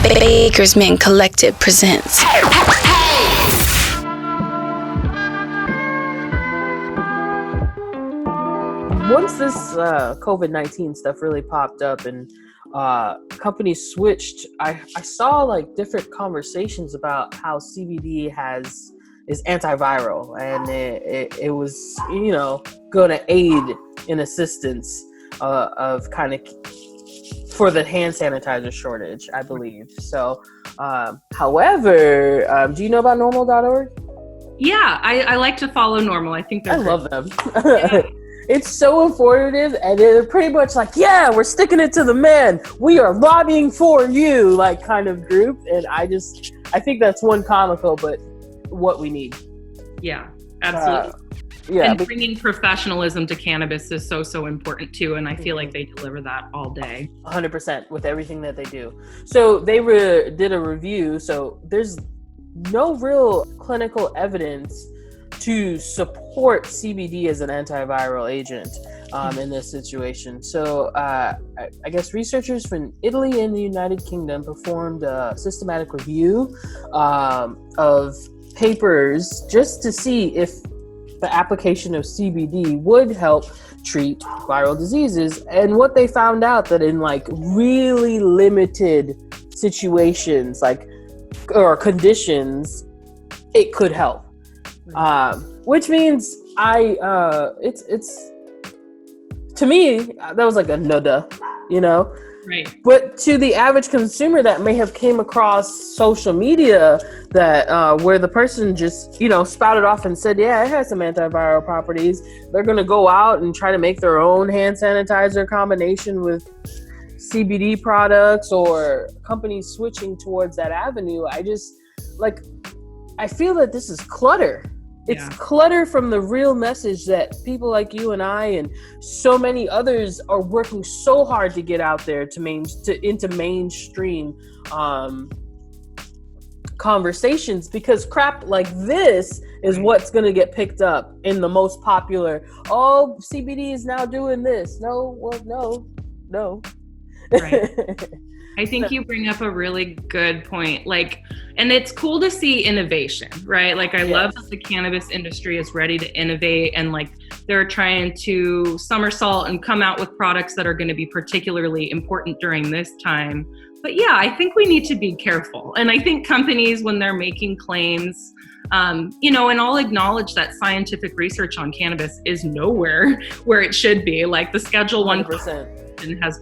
Bakersman Collective presents. Once this COVID-19 stuff really popped up and companies switched, I saw like different conversations about how CBD is antiviral, and it was, you know, going to aid in assistance of kind of for the hand sanitizer shortage, I believe. So, however, do you know about normal.org? Yeah, I like to follow Normal. I think they're great. Love them. Yeah. It's so informative, and they're pretty much like, yeah, we're sticking it to the man. We are lobbying for you, like kind of group. And I think that's one comical, but what we need. Yeah, absolutely. And bringing professionalism to cannabis is so important too. And I feel like they deliver that all day. 100% with everything that they do. So they did a review. So there's no real clinical evidence to support CBD as an antiviral agent in this situation. So I guess researchers from Italy and the United Kingdom performed a systematic review of papers just to see if the application of CBD would help treat viral diseases. And what they found out that in like really limited situations, or conditions, it could help. Which means it's to me, that was like a nada, you know? Right. But to the average consumer that may have came across social media that where the person just, you know, spouted off and said, yeah, it has some antiviral properties, they're going to go out and try to make their own hand sanitizer combination with CBD products, or companies switching towards that avenue. I feel that this is clutter. It's clutter from the real message that people like you and I and so many others are working so hard to get out there into mainstream conversations, because crap like this is what's going to get picked up in the most popular. Oh, CBD is now doing this. No. Right. I think you bring up a really good point. And it's cool to see innovation, right? I love that the cannabis industry is ready to innovate, and they're trying to somersault and come out with products that are going to be particularly important during this time. But yeah, I think we need to be careful. And I think companies, when they're making claims, and I'll acknowledge that scientific research on cannabis is nowhere where it should be. The Schedule 1% has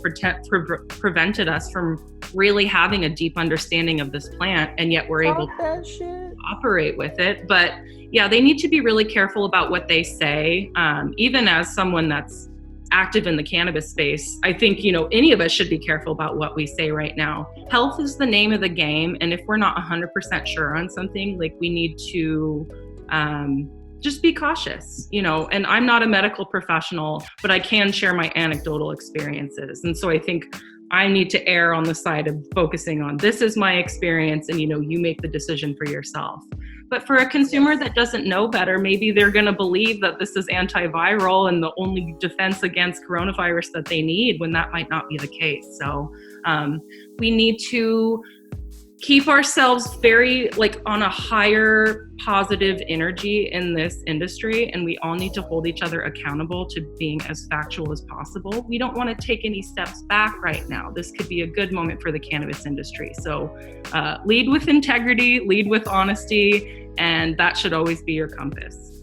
prevented us from really having a deep understanding of this plant, and yet we're able to operate with it. But yeah, they need to be really careful about what they say. Even as someone that's active in the cannabis space, I think, any of us should be careful about what we say right now. Health is the name of the game. And if we're not 100% sure on something, we need to just be cautious, and I'm not a medical professional, but I can share my anecdotal experiences. And so I think I need to err on the side of focusing on, this is my experience, and you make the decision for yourself. But for a consumer that doesn't know better, maybe they're going to believe that this is antiviral and the only defense against coronavirus that they need, when that might not be the case. So we need to keep ourselves very on a higher positive energy in this industry, and we all need to hold each other accountable to being as factual as possible. We don't want to take any steps back right now. This could be a good moment for the cannabis industry. So lead with integrity, lead with honesty, and that should always be your compass.